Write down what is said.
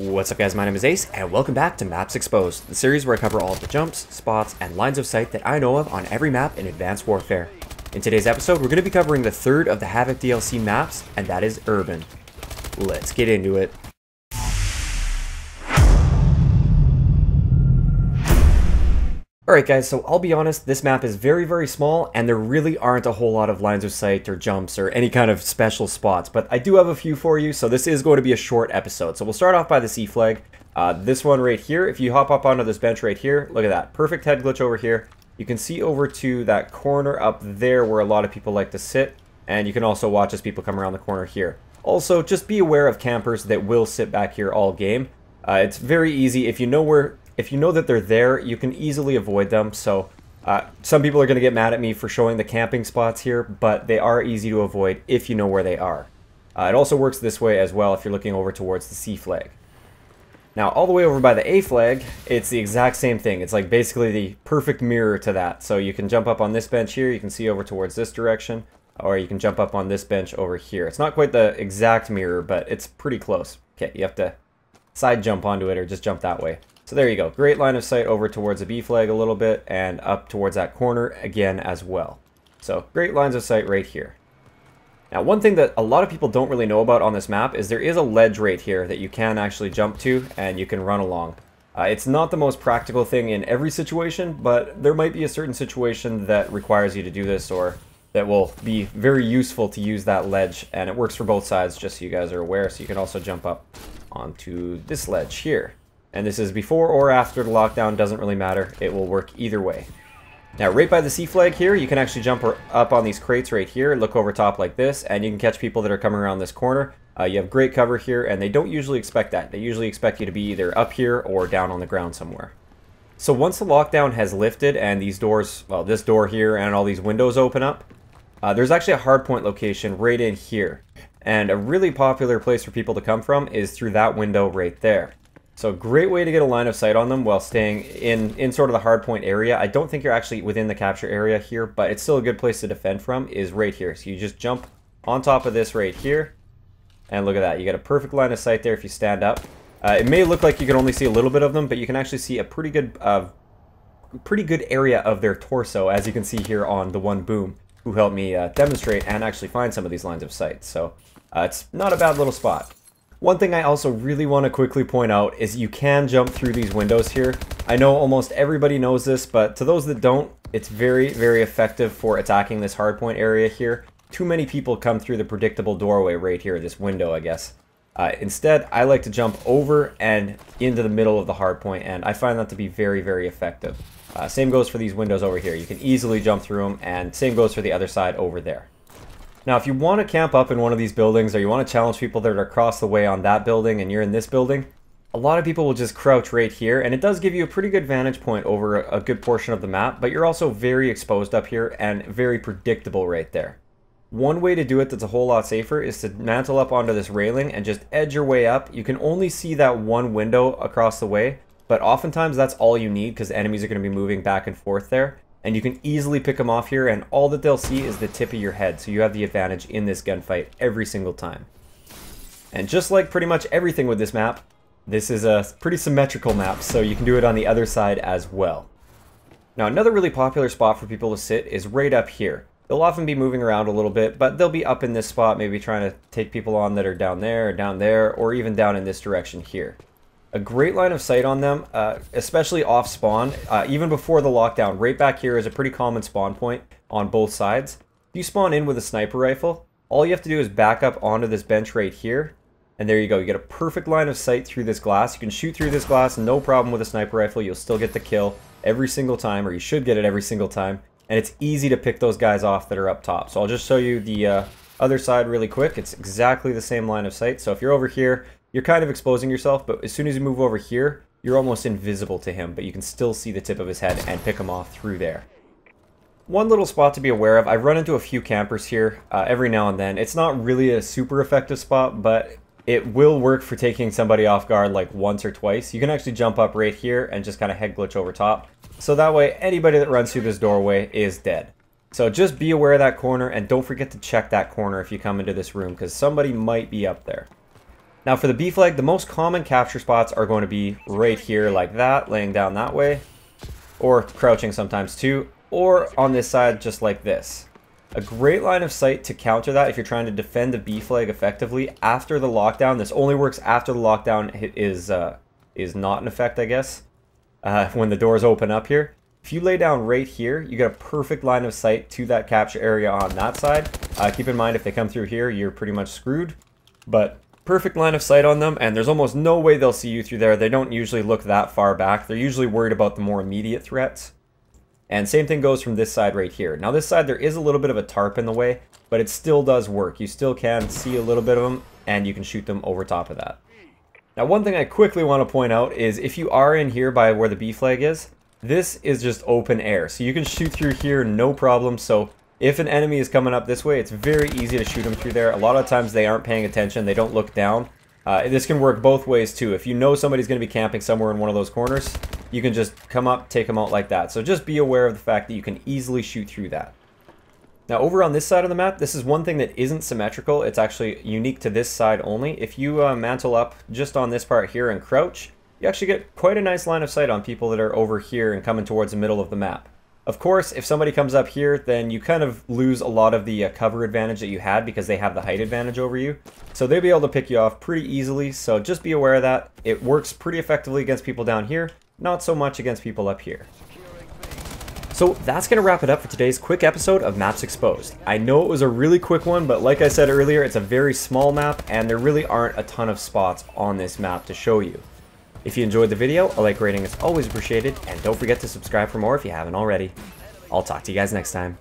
What's up guys, my name is Ace, and welcome back to Maps Exposed, the series where I cover all of the jumps, spots, and lines of sight that I know of on every map in Advanced Warfare. In today's episode, we're going to be covering the third of the Havoc DLC maps, and that is Urban. Let's get into it. Alright guys, so I'll be honest, this map is very small, and there really aren't a whole lot of lines of sight or jumps or any kind of special spots, but I do have a few for you, so this is going to be a short episode. So we'll start off by the C flag. This one right here, if you hop up onto this bench right here, look at that, perfect head glitch over here. You can see over to that corner up there where a lot of people like to sit, and you can also watch as people come around the corner here. Also, just be aware of campers that will sit back here all game. It's very easy. If you know that they're there, you can easily avoid them. So some people are going to get mad at me for showing the camping spots here, but they are easy to avoid if you know where they are. It also works this way as well if you're looking over towards the C flag. Now, all the way over by the A flag, it's the exact same thing. It's like basically the perfect mirror to that. So you can jump up on this bench here, you can see over towards this direction, or you can jump up on this bench over here. It's not quite the exact mirror, but it's pretty close. Okay, you have to side jump onto it or just jump that way. So there you go, great line of sight over towards the B flag a little bit and up towards that corner again as well. So great lines of sight right here. Now one thing that a lot of people don't really know about on this map is there is a ledge right here that you can actually jump to and you can run along. It's not the most practical thing in every situation, but there might be a certain situation that requires you to do this or that will be very useful to use that ledge, and it works for both sides just so you guys are aware. So you can also jump up onto this ledge here. And this is before or after the lockdown, doesn't really matter. It will work either way. Now, right by the C flag here, you can actually jump up on these crates right here, look over top like this, and you can catch people that are coming around this corner. You have great cover here, and they don't usually expect that. They usually expect you to be either up here or down on the ground somewhere. So once the lockdown has lifted and these doors, well, this door here and all these windows open up, there's actually a hardpoint location right in here. And a really popular place for people to come from is through that window right there. So great way to get a line of sight on them while staying in sort of the hardpoint area. I don't think you're actually within the capture area here, but it's still a good place to defend from is right here. So you just jump on top of this right here, and look at that. You get a perfect line of sight there if you stand up. It may look like you can only see a little bit of them, but you can actually see a pretty good area of their torso, as you can see here on the one boom, who helped me demonstrate and actually find some of these lines of sight. So it's not a bad little spot. One thing I also really want to quickly point out is you can jump through these windows here. I know almost everybody knows this, but to those that don't, it's very effective for attacking this hardpoint area here. Too many people come through the predictable doorway right here, this window I guess. Instead, I like to jump over and into the middle of the hardpoint, and I find that to be very effective. Same goes for these windows over here. You can easily jump through them, and same goes for the other side over there. Now, if you want to camp up in one of these buildings or you want to challenge people that are across the way on that building and you're in this building, a lot of people will just crouch right here, and it does give you a pretty good vantage point over a good portion of the map, but you're also very exposed up here and very predictable right there. One way to do it that's a whole lot safer is to mantle up onto this railing and just edge your way up. You can only see that one window across the way, but oftentimes that's all you need because enemies are going to be moving back and forth there. And you can easily pick them off here, and all that they'll see is the tip of your head, so you have the advantage in this gunfight every single time. And just like pretty much everything with this map, this is a pretty symmetrical map, so you can do it on the other side as well. Now, another really popular spot for people to sit is right up here. They'll often be moving around a little bit, but they'll be up in this spot, maybe trying to take people on that are down there, or even down in this direction here. A great line of sight on them, especially off spawn, even before the lockdown. Right back here is a pretty common spawn point on both sides. If you spawn in with a sniper rifle, all you have to do is back up onto this bench right here, and there you go. You get a perfect line of sight through this glass. You can shoot through this glass, no problem with a sniper rifle. You'll still get the kill every single time, or you should get it every single time, and it's easy to pick those guys off that are up top. So I'll just show you the other side really quick. It's exactly the same line of sight. So if you're over here, you're kind of exposing yourself, but as soon as you move over here, you're almost invisible to him, but you can still see the tip of his head and pick him off through there. One little spot to be aware of, I've run into a few campers here every now and then. It's not really a super effective spot, but it will work for taking somebody off guard like once or twice. You can actually jump up right here and just kind of head glitch over top. So that way, anybody that runs through this doorway is dead. So just be aware of that corner, and don't forget to check that corner if you come into this room, because somebody might be up there. Now for the B flag, the most common capture spots are going to be right here like that, laying down that way, or crouching sometimes too, or on this side just like this. A great line of sight to counter that if you're trying to defend the B flag effectively after the lockdown. This only works after the lockdown is not in effect, I guess, when the doors open up here. If you lay down right here, you get a perfect line of sight to that capture area on that side. Keep in mind, if they come through here, you're pretty much screwed, but perfect line of sight on them, and there's almost no way they'll see you through there. They don't usually look that far back. They're usually worried about the more immediate threats. And same thing goes from this side right here. Now this side, there is a little bit of a tarp in the way, but it still does work. You still can see a little bit of them, and you can shoot them over top of that. Now one thing I quickly want to point out is if you are in here by where the B flag is, this is just open air. So you can shoot through here, no problem. So if an enemy is coming up this way, it's very easy to shoot them through there. A lot of times they aren't paying attention. They don't look down. This can work both ways too. If you know somebody's going to be camping somewhere in one of those corners, you can just come up, take them out like that. So just be aware of the fact that you can easily shoot through that. Now over on this side of the map, this is one thing that isn't symmetrical. It's actually unique to this side only. If you mantle up just on this part here and crouch, you actually get quite a nice line of sight on people that are over here and coming towards the middle of the map. Of course, if somebody comes up here, then you kind of lose a lot of the cover advantage that you had because they have the height advantage over you. So they'll be able to pick you off pretty easily, so just be aware of that. It works pretty effectively against people down here, not so much against people up here. So that's going to wrap it up for today's quick episode of Maps Exposed. I know it was a really quick one, but like I said earlier, it's a very small map, and there really aren't a ton of spots on this map to show you. If you enjoyed the video, a like rating is always appreciated, and don't forget to subscribe for more if you haven't already. I'll talk to you guys next time.